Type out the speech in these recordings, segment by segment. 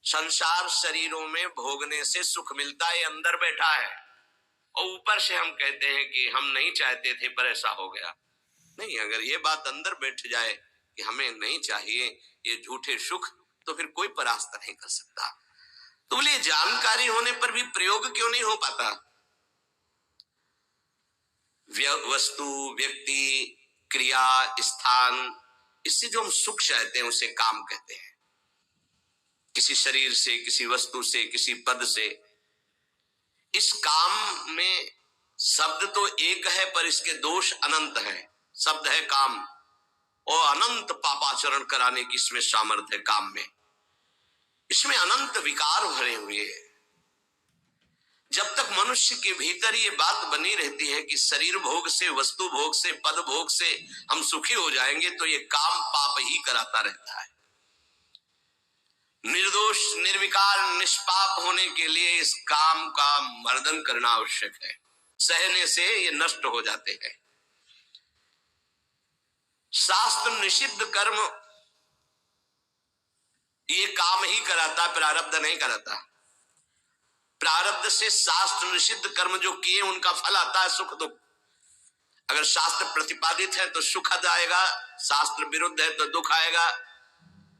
संसार शरीरों में भोगने से सुख मिलता है, अंदर बैठा है, और ऊपर से हम कहते हैं कि हम नहीं चाहते थे पर ऐसा हो गया। नहीं, अगर ये बात अंदर बैठ जाए कि हमें नहीं चाहिए ये झूठे सुख, तो फिर कोई परास्त नहीं कर सकता। तो बोलिए जानकारी होने पर भी प्रयोग क्यों नहीं हो पाता? वस्तु, व्यक्ति, क्रिया, स्थान, इससे जो हम सुख चाहते हैं उसे काम कहते हैं। किसी शरीर से, किसी वस्तु से, किसी पद से, इस काम में शब्द तो एक है पर इसके दोष अनंत है। शब्द है काम, और अनंत पापाचरण कराने की इसमें सामर्थ्य है। काम में इसमें अनंत विकार भरे हुए हैं। जब तक मनुष्य के भीतर ये बात बनी रहती है कि शरीर भोग से, वस्तु भोग से, पद भोग से हम सुखी हो जाएंगे, तो ये काम पाप ही कराता रहता है। निर्दोष, निर्विकार, निष्पाप होने के लिए इस काम का मर्दन करना आवश्यक है। सहने से ये नष्ट हो जाते हैं। शास्त्र निषिद्ध कर्म ये काम ही कराता, प्रारब्ध नहीं कराता। प्रारब्ध से शास्त्र निषिद्ध कर्म जो किए उनका फल आता है सुख दुख। अगर शास्त्र प्रतिपादित है तो सुख आएगा, शास्त्र विरुद्ध है तो दुख आएगा।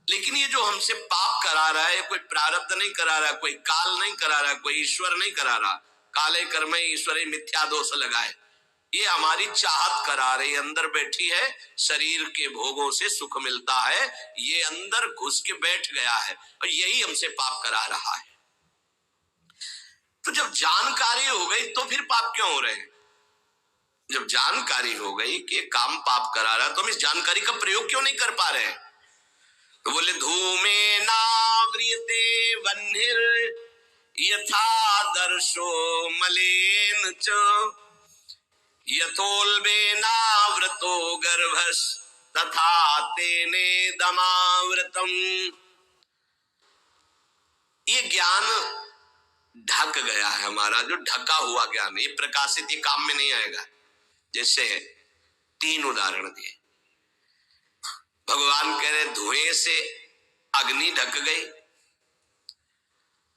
लेकिन ये जो हमसे पाप करा रहा है, कोई प्रारब्ध नहीं करा रहा, कोई काल नहीं करा रहा, कोई ईश्वर नहीं करा रहा। काले कर्म ईश्वरे मिथ्या दोष लगाए, ये हमारी चाहत करा रही, अंदर बैठी है। शरीर के भोगों से सुख मिलता है, ये अंदर घुस के बैठ गया है और यही हमसे पाप करा रहा है। तो जब जानकारी हो गई तो फिर पाप क्यों हो रहे हैं? जब जानकारी हो गई कि काम पाप करा रहा, तो हम इस जानकारी का प्रयोग क्यों नहीं कर पा रहे हैं? तो बोले धूमे नाव्रियते वह्निर यथा दर्शो मलेन च यथोल्बेनावृतो गर्भस् तथा तेने दमावृतम। ये ज्ञान ढक गया है हमारा, जो ढका हुआ ज्ञान, ये प्रकाशित, ये काम में नहीं आएगा। जैसे 3 उदाहरण दिए। भगवान कह रहे धुएं से अग्नि ढक गई,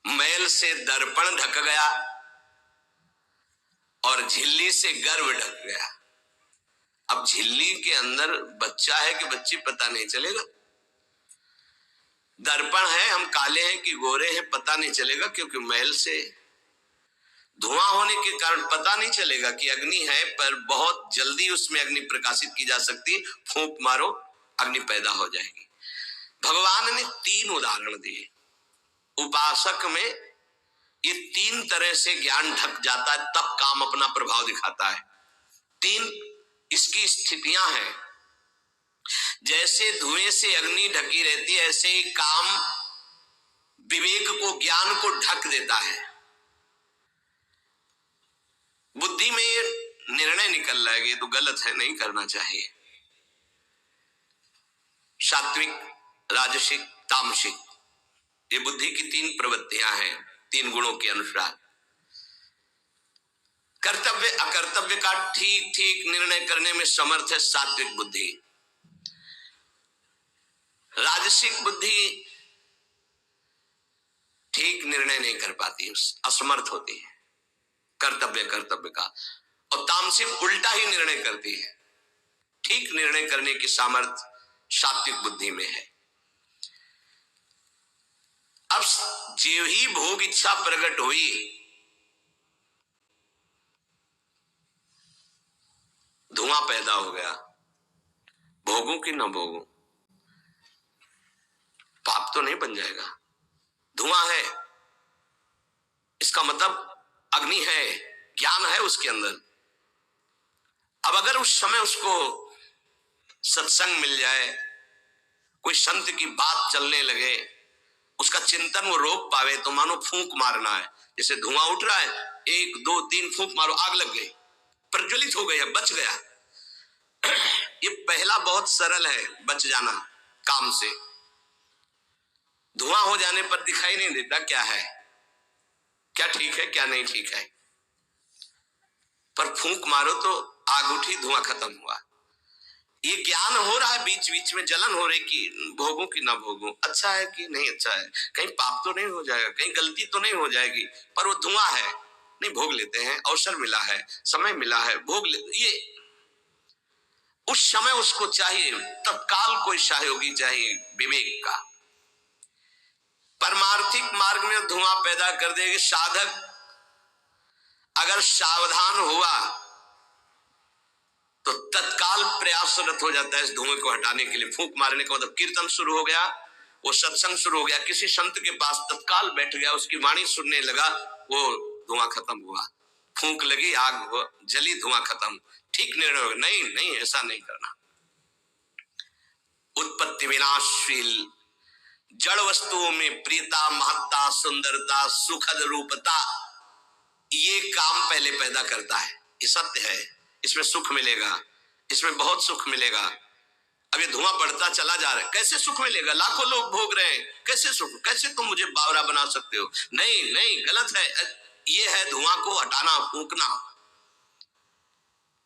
मैल से दर्पण ढक गया, और झिल्ली से गर्भ ढक गया। अब झिल्ली के अंदर बच्चा है कि बच्ची पता नहीं चलेगा। दर्पण है, हम काले हैं कि गोरे हैं पता नहीं चलेगा, क्योंकि मैल से धुआं होने के कारण पता नहीं चलेगा कि अग्नि है, पर बहुत जल्दी उसमें अग्नि प्रकाशित की जा सकती। फूंक मारो, अग्नि पैदा हो जाएगी। भगवान ने 3 उदाहरण दिए। उपासक में ये 3 तरह से ज्ञान ढक जाता है, तब काम अपना प्रभाव दिखाता है। 3 इसकी स्थितियां हैं। जैसे धुएं से अग्नि ढकी रहती है, ऐसे ही काम विवेक को, ज्ञान को ढक देता है। बुद्धि में ये निर्णय निकल रहा है, ये तो गलत है, नहीं करना चाहिए। सात्विक, राजसिक, तामसिक, ये बुद्धि की 3 प्रवृत्तियां हैं, 3 गुणों के अनुसार। कर्तव्य अकर्तव्य का ठीक ठीक निर्णय करने में समर्थ है सात्विक बुद्धि। राजसिक बुद्धि ठीक निर्णय नहीं कर पाती, असमर्थ होती है कर्तव्य का। और तामसिक उल्टा ही निर्णय करती है। ठीक निर्णय करने की सामर्थ्य सात्विक बुद्धि में है। अब जो ही भोग इच्छा प्रकट हुई, धुआं पैदा हो गया। भोगों की न भोगों, पाप तो नहीं बन जाएगा। धुआं है, इसका मतलब अग्नि है, ज्ञान है उसके अंदर। अब अगर उस समय उसको सत्संग मिल जाए, कोई संत की बात चलने लगे, उसका चिंतन वो रोक पावे, तो मानो फूंक मारना है। जैसे धुआं उठ रहा है, 1 2 3 फूंक मारो, आग लग गई, प्रज्वलित हो गया, बच गया। ये पहला बहुत सरल है, बच जाना काम से। धुआं हो जाने पर दिखाई नहीं देता क्या है, क्या ठीक है क्या नहीं ठीक है, पर फूंक मारो तो आग उठी, धुआं खत्म हुआ। ये ज्ञान हो रहा है, बीच बीच में जलन हो रही कि भोगूं कि ना भोगूं, अच्छा है कि नहीं अच्छा है, कहीं पाप तो नहीं हो जाएगा, कहीं गलती तो नहीं हो जाएगी, पर वो धुआं है, नहीं भोग लेते हैं, अवसर मिला है, समय मिला है, भोग ले। ये उस समय उसको चाहिए, तत्काल कोई सहयोगी चाहिए विवेक का। परमार्थिक मार्ग में धुआं पैदा कर देगी। साधक अगर सावधान हुआ तो तत्काल प्रयासरत हो जाता है इस धुएं को हटाने के लिए। फूंक मारने का मतलब कीर्तन शुरू हो गया, वो सत्संग शुरू हो गया, किसी संत के पास तत्काल बैठ गया, उसकी वाणी सुनने लगा, वो धुआं खत्म हुआ। फूंक लगी, आग जली, धुआं खत्म, ठीक निर्णय हो गया। नहीं नहीं, ऐसा नहीं करना। उत्पत्ति विनाशशील जड़ वस्तुओं में प्रियता, महत्ता, सुंदरता, सुखद रूपता, ये काम पहले पैदा करता है। ये सत्य है, इसमें सुख मिलेगा, इसमें बहुत सुख मिलेगा। अब ये धुआं बढ़ता चला जा रहा है, कैसे सुख मिलेगा? लाखों लोग भोग रहे हैं, कैसे सुख? कैसे तुम मुझे बावरा बना सकते हो? नहीं नहीं, गलत है। ये है धुआं को हटाना, फूंकना।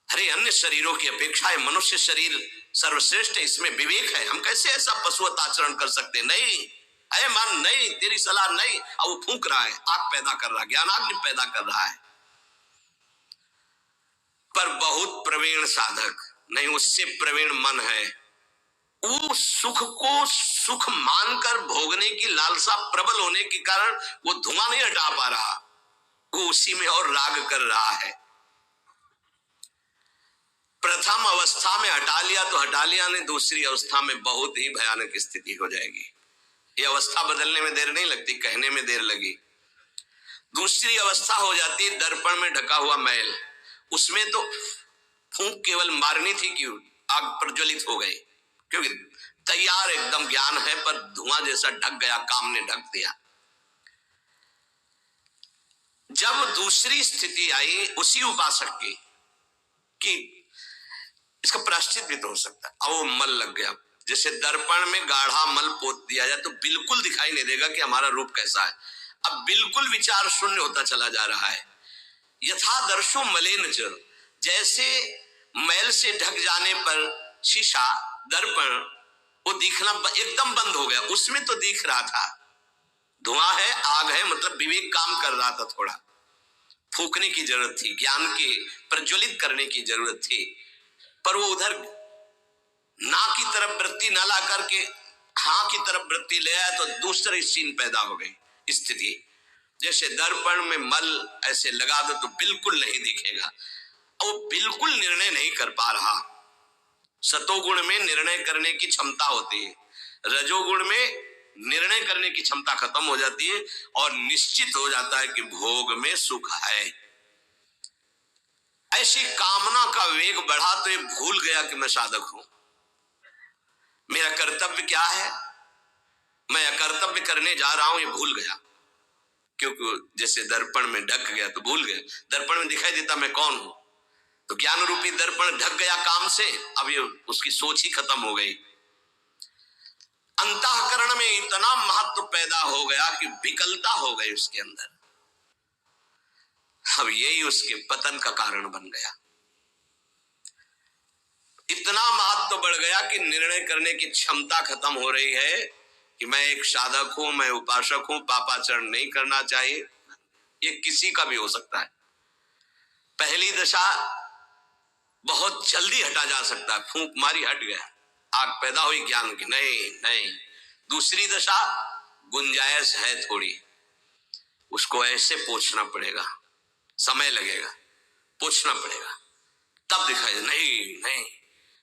अरे अन्य शरीरों की अपेक्षा मनुष्य शरीर सर्वश्रेष्ठ है, इसमें विवेक है। हम कैसे ऐसा पशुवत आचरण कर सकते? नहीं, अरे मन नहीं, तेरी सलाह नहीं। अब वो फूंक रहा है, आग पैदा कर रहा है, ज्ञानाग्नि पैदा कर रहा है। पर बहुत प्रवीण साधक नहीं, उससे प्रवीण मन है, वो सुख को सुख मानकर भोगने की लालसा प्रबल होने के कारण वो धुआं नहीं हटा पा रहा, वो उसी में और राग कर रहा है। प्रथम अवस्था में हटा लिया तो हटा लिया, नहीं दूसरी अवस्था में बहुत ही भयानक स्थिति हो जाएगी। ये अवस्था बदलने में देर नहीं लगती, कहने में देर लगी। दूसरी अवस्था हो जाती है दर्पण में ढका हुआ मैल। उसमें तो फूंक केवल मारनी थी कि आग प्रज्वलित हो गई, क्योंकि तैयार एकदम ज्ञान है, पर धुआं जैसा ढक गया, काम ने ढक दिया। जब दूसरी स्थिति आई उसी उपासक की कि इसका प्रायश्चित भी तो हो सकता है, अब वो मल लग गया। जैसे दर्पण में गाढ़ा मल पोत दिया जाए तो बिल्कुल दिखाई नहीं देगा कि हमारा रूप कैसा है। अब बिल्कुल विचार शून्य होता चला जा रहा है। यथा दर्शो मलेन च, जैसे मैल से ढक जाने पर शीशा, दर्पण, वो दिखना एकदम बंद हो गया। उसमें तो दिख रहा था, धुआं है, आग है, मतलब विवेक काम कर रहा था। थोड़ा फूकने की जरूरत थी, ज्ञान के प्रज्वलित करने की जरूरत थी, पर वो उधर ना की तरफ वृत्ति न ला करके हाँ की तरफ वृत्ति ले आया तो दूसरी सीन पैदा हो गई स्थिति। जैसे दर्पण में मल ऐसे लगा दो तो बिल्कुल नहीं दिखेगा, वो बिल्कुल निर्णय नहीं कर पा रहा। सतोगुण में निर्णय करने की क्षमता होती है, रजोगुण में निर्णय करने की क्षमता खत्म हो जाती है और निश्चित हो जाता है कि भोग में सुख है। ऐसी कामना का वेग बढ़ा तो ये भूल गया कि मैं साधक हूं, मेरा कर्तव्य क्या है, मैं अकर्तव्य करने जा रहा हूं, ये भूल गया। क्योंकि जैसे दर्पण में ढक गया तो भूल गया, दर्पण में दिखाई देता मैं कौन हूं, तो ज्ञान रूपी दर्पण ढक गया काम से, अब ये उसकी सोच ही खत्म हो गई। अंतःकरण में इतना महत्व पैदा हो गया कि विकलता हो गई उसके अंदर। अब यही उसके पतन का कारण बन गया। इतना महत्व बढ़ गया कि निर्णय करने की क्षमता खत्म हो रही है कि मैं एक साधक हूं, मैं उपासक हूं, पापाचरण नहीं करना चाहिए। ये किसी का भी हो सकता है। पहली दशा बहुत जल्दी हटा जा सकता है, फूंक मारी हट गया, आग पैदा हुई ज्ञान की, नहीं नहीं। दूसरी दशा गुंजाइश है थोड़ी, उसको ऐसे पोछना पड़ेगा, समय लगेगा, पोछना पड़ेगा, तब दिखाई। नहीं नहीं,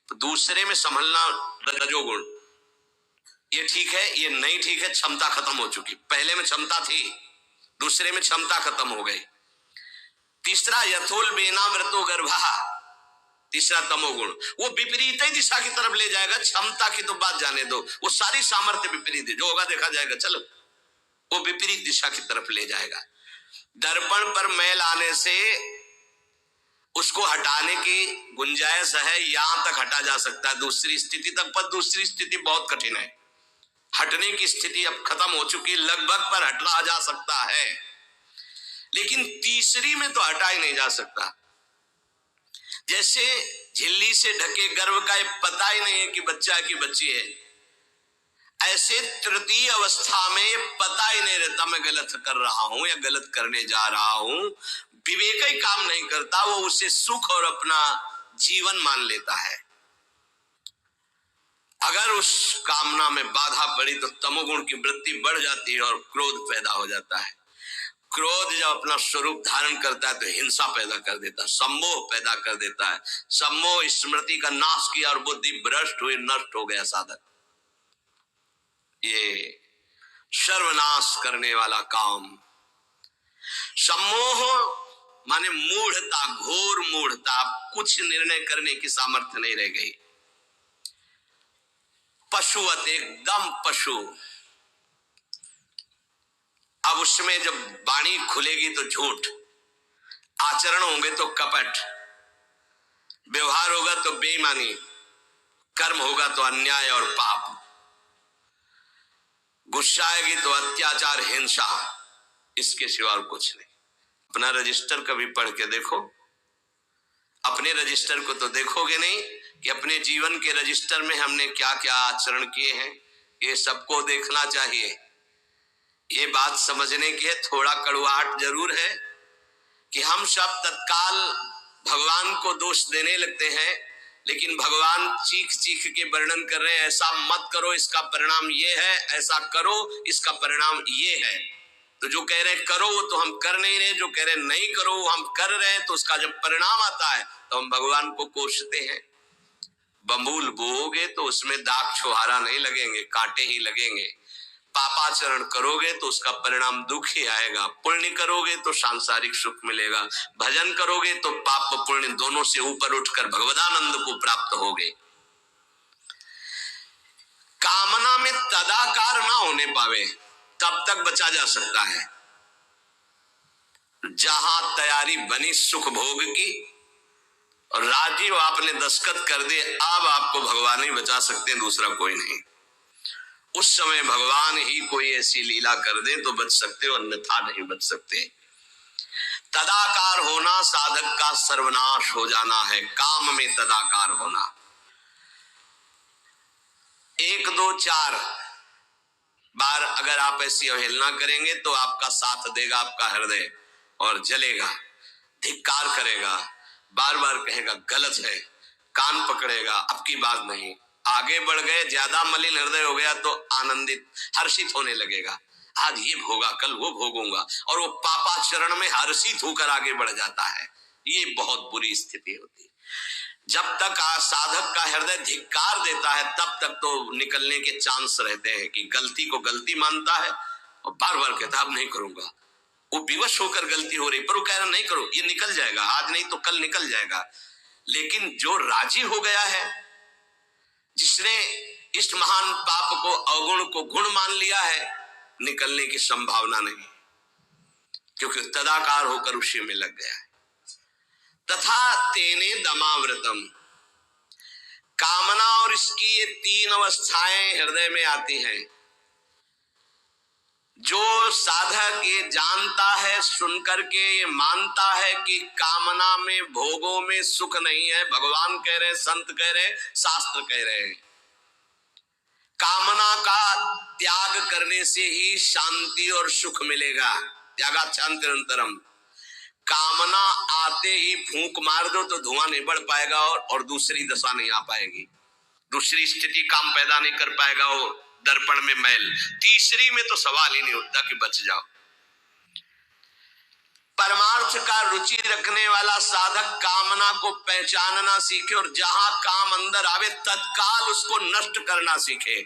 तो दूसरे में संभलना रजोगुण, ये ठीक है, ये नहीं ठीक है, क्षमता खत्म हो चुकी। पहले में क्षमता थी, दूसरे में क्षमता खत्म हो गई। तीसरा यथोल बेना व्रतो गर्भा, तीसरा तमोगुण, वो विपरीत ही दिशा की तरफ ले जाएगा। क्षमता की तो बात जाने दो, वो सारी सामर्थ्य विपरीत, जो होगा देखा जाएगा, चलो, वो विपरीत दिशा की तरफ ले जाएगा। दर्पण पर मैल आने से उसको हटाने की गुंजाइश है, यहां तक हटा जा सकता है, दूसरी स्थिति तक, पर दूसरी स्थिति बहुत कठिन है। हटने की स्थिति अब खत्म हो चुकी, लगभग पर हटा जा सकता है, लेकिन तीसरी में तो हटा ही नहीं जा सकता। जैसे झिल्ली से ढके गर्भ का ये पता ही नहीं है कि बच्चा की बच्ची है। ऐसे तृतीय अवस्था में ये पता ही नहीं रहता मैं गलत कर रहा हूं या गलत करने जा रहा हूं, विवेक ही काम नहीं करता, वो उसे सुख और अपना जीवन मान लेता है। अगर उस कामना में बाधा पड़ी तो तमोगुण की वृत्ति बढ़ जाती है और क्रोध पैदा हो जाता है। क्रोध जब अपना स्वरूप धारण करता है तो हिंसा पैदा कर देता है, सम्मोह पैदा कर देता है। सम्मोह स्मृति का नाश किया और बुद्धि भ्रष्ट हुई, नष्ट हो गया साधक। ये सर्वनाश करने वाला काम। सम्मोह माने मूढ़ता, घोर मूढ़ता, कुछ निर्णय करने की सामर्थ्य नहीं रह गई। पशुवत, एकदम पशु। अब उसमें जब वाणी खुलेगी तो झूठ, आचरण होंगे तो कपट, व्यवहार होगा तो बेईमानी, कर्म होगा तो अन्याय और पाप, गुस्सा आएगी तो अत्याचार, हिंसा, इसके सिवा और कुछ नहीं। अपना रजिस्टर कभी पढ़ के देखो, अपने रजिस्टर को तो देखोगे नहीं कि अपने जीवन के रजिस्टर में हमने क्या क्या आचरण किए हैं। ये सबको देखना चाहिए। ये बात समझने की है, थोड़ा कड़वाहट जरूर है कि हम सब तत्काल भगवान को दोष देने लगते हैं, लेकिन भगवान चीख चीख के वर्णन कर रहे हैं, ऐसा मत करो इसका परिणाम ये है, ऐसा करो इसका परिणाम ये है। तो जो कह रहे करो वो तो हम कर नहीं रहे, जो कह रहे नहीं करो वो हम कर रहे हैं। तो उसका जब परिणाम आता है तो हम भगवान को कोसते हैं। बंबूल बोओगे तो उसमें दाग छुहारा नहीं लगेंगे, कांटे ही लगेंगे। पापाचरण करोगे तो उसका परिणाम दुख ही आएगा। पुण्य करोगे तो सांसारिक सुख मिलेगा, भजन करोगे तो पाप पुण्य दोनों से ऊपर उठकर भगवदानंद को प्राप्त होगे। कामना में तदाकार ना होने पावे तब तक बचा जा सकता है। जहां तैयारी बनी सुख भोग की और राजीव आपने दस्तखत कर दे, अब आपको भगवान ही बचा सकते हैं, दूसरा कोई नहीं। उस समय भगवान ही कोई ऐसी लीला कर दे तो बच सकते हो, अन्यथा नहीं बच सकते। तदाकार होना साधक का सर्वनाश हो जाना है। काम में तदाकार होना। 1 2 4 बार अगर आप ऐसी अवहेलना करेंगे तो आपका साथ देगा आपका हृदय और जलेगा, धिक्कार करेगा, बार बार कहेगा गलत है, कान पकड़ेगा, अब की बात नहीं। आगे बढ़ गए, ज्यादा मलिन हृदय हो गया तो आनंदित हर्षित होने लगेगा, आज ये भोगा कल वो भोगूंगा, और वो पापाचरण में हर्षित होकर आगे बढ़ जाता है। ये बहुत बुरी स्थिति होती है। जब तक साधक का हृदय धिक्कार देता है तब तक तो निकलने के चांस रहते हैं कि गलती को गलती मानता है और बार बार कहता अब नहीं करूंगा। वो विवश होकर गलती हो रही पर वो कह रहा नहीं करो, ये निकल जाएगा, आज नहीं तो कल निकल जाएगा। लेकिन जो राजी हो गया है, जिसने इस महान पाप को, अवगुण को गुण मान लिया है, निकलने की संभावना नहीं, क्योंकि तदाकार होकर उसी में लग गया है। तथा तेने दमावृतम, कामना और इसकी ये 3 अवस्थाएं हृदय में आती हैं। जो साधक ये जानता है, सुनकर के ये मानता है कि कामना में, भोगों में सुख नहीं है, भगवान कह रहे, संत कह रहे, शास्त्र कह रहे हैं, कामना का त्याग करने से ही शांति और सुख मिलेगा। त्यागा शांतिरंतरम। कामना आते ही फूंक मार दो तो धुआं नहीं बढ़ पाएगा और दूसरी दशा नहीं आ पाएगी, दूसरी स्थिति काम पैदा नहीं कर पाएगा। वो दर्पण में मैल, तीसरी में तो सवाल ही नहीं उठता कि बच जाओ। परमार्थ का रुचि रखने वाला साधक कामना को पहचानना सीखे और जहां काम अंदर आवे तत्काल उसको नष्ट करना सीखे।